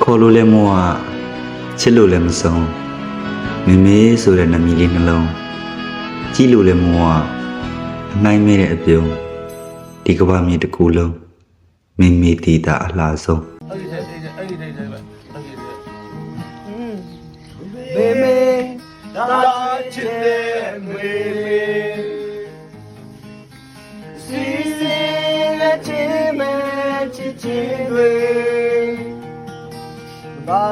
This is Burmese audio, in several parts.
ခေါ်လို့လည်းမဝချစ်လို့လည်းမဆုံးမေမေဆိုတဲ့နာမည်လေးနှလုံးကြည့်လို့လည်းမဝအနိုင်မဲတဲ့အပြုံးဒီကဘာမြေတစ်ခုလုံးမေမေတီတာအလားဆုံးမေမေတာချစ်တဲ့မေမေစီစီနဲ့ချစ်မဲ့ချစ်ချင်းတွေဘာ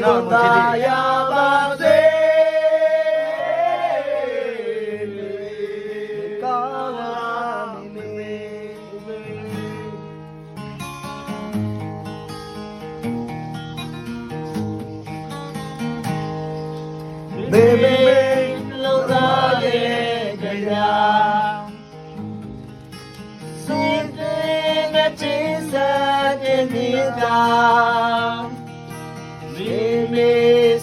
လို့တာရပါစေကာလာမေမေမေမေလုံသားရဲ့ကြရာစိတ်နဲ့ချစ်စားတဲ့ဒီတာမေမေ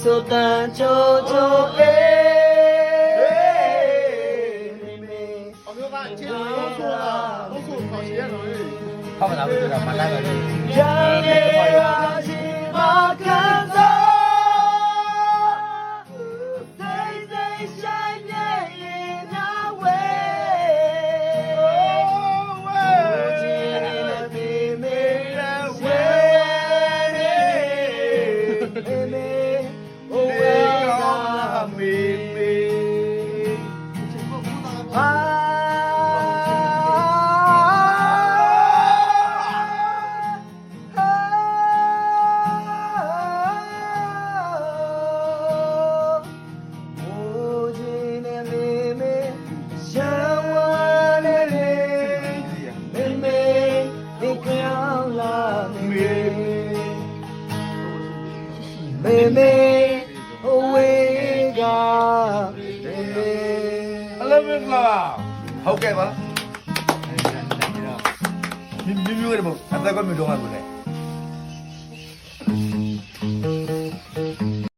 ဆိုတန်ချိုချိုအေးမေမေအမျိုးကချစ်လို့ဆိုတာလို့ဆိုခေါ်ရတော့လေဟောမလားဘယ်လိုမှလာတယ်ရာရာရှိမကန်စားမေမေအဝေးကမေမေအလမင်္ဂလာဟုတ်ကဲ့ပါမိမိမျိုးရပေါ့အသက်ကမျိုးတော့မှာကိုလေ